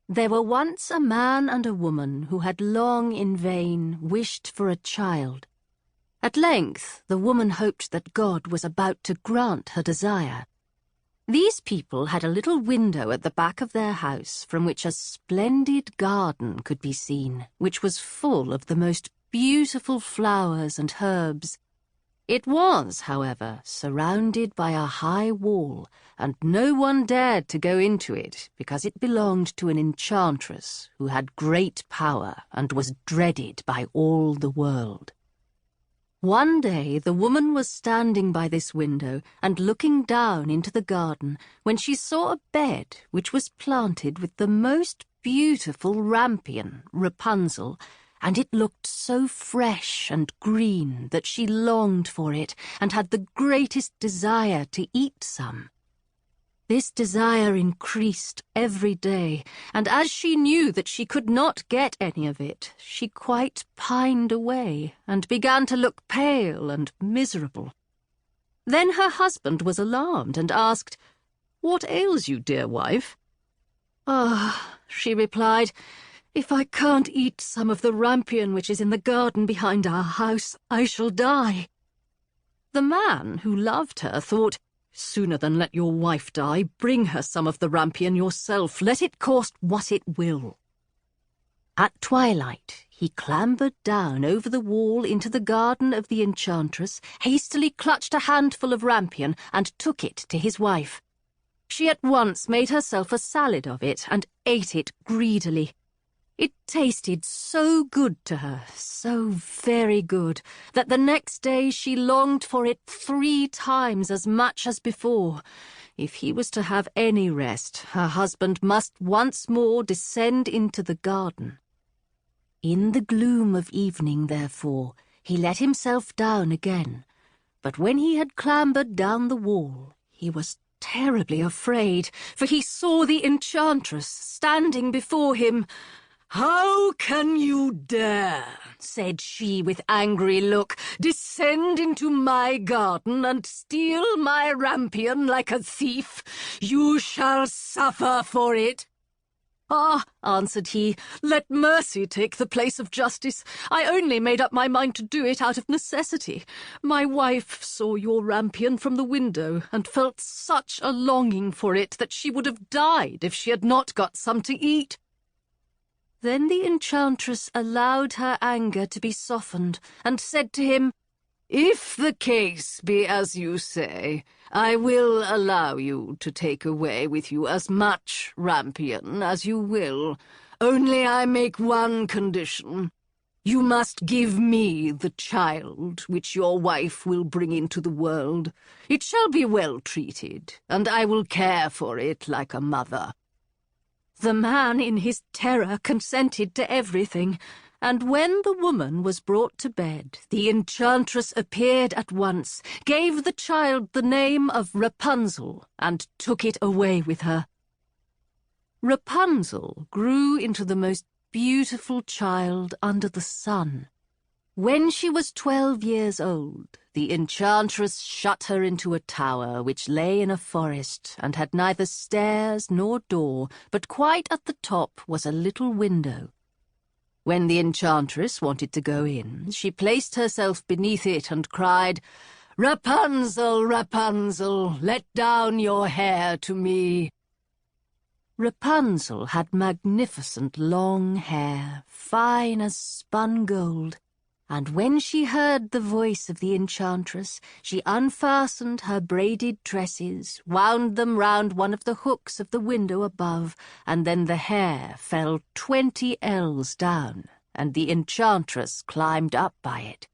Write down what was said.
There were once a man and a woman who had long in vain wished for a child. At length the woman hoped that God was about to grant her desire. These people had a little window at the back of their house from which a splendid garden could be seen, which was full of the most beautiful flowers and herbs. It was, however, surrounded by a high wall, and no one dared to go into it because it belonged to an enchantress who had great power and was dreaded by all the world. One day the woman was standing by this window and looking down into the garden when she saw a bed which was planted with the most beautiful rampion, Rapunzel, and it looked so fresh and green that she longed for it and had the greatest desire to eat some. This desire increased every day, and as she knew that she could not get any of it, she quite pined away and began to look pale and miserable. Then her husband was alarmed and asked, "What ails you, dear wife?" "Ah," she replied, "if I can't eat some of the rampion which is in the garden behind our house, I shall die." The man, who loved her, thought, "Sooner than let your wife die, bring her some of the rampion yourself, let it cost what it will." At twilight, he clambered down over the wall into the garden of the enchantress, hastily clutched a handful of rampion, and took it to his wife. She at once made herself a salad of it, and ate it greedily. It tasted so good to her, so very good, that the next day she longed for it 3 times as much as before. If he was to have any rest, her husband must once more descend into the garden. In the gloom of evening, therefore, he let himself down again, but when he had clambered down the wall, he was terribly afraid, for he saw the enchantress standing before him. "How can you dare," said she with angry look, "descend into my garden and steal my rampion like a thief? You shall suffer for it." "Ah," answered he, "let mercy take the place of justice. I only made up my mind to do it out of necessity. My wife saw your rampion from the window and felt such a longing for it that she would have died if she had not got some to eat." Then the enchantress allowed her anger to be softened, and said to him, "If the case be as you say, I will allow you to take away with you as much rampion as you will. Only I make one condition. You must give me the child which your wife will bring into the world. It shall be well treated, and I will care for it like a mother." The man in his terror consented to everything, and when the woman was brought to bed, the enchantress appeared at once, gave the child the name of Rapunzel, and took it away with her. Rapunzel grew into the most beautiful child under the sun. When she was 12 years old, the enchantress shut her into a tower which lay in a forest and had neither stairs nor door, but quite at the top was a little window. When the enchantress wanted to go in, she placed herself beneath it and cried, "Rapunzel, Rapunzel, let down your hair to me." Rapunzel had magnificent long hair, fine as spun gold, and when she heard the voice of the enchantress, she unfastened her braided tresses, wound them round one of the hooks of the window above, and then the hair fell 20 ells down, and the enchantress climbed up by it.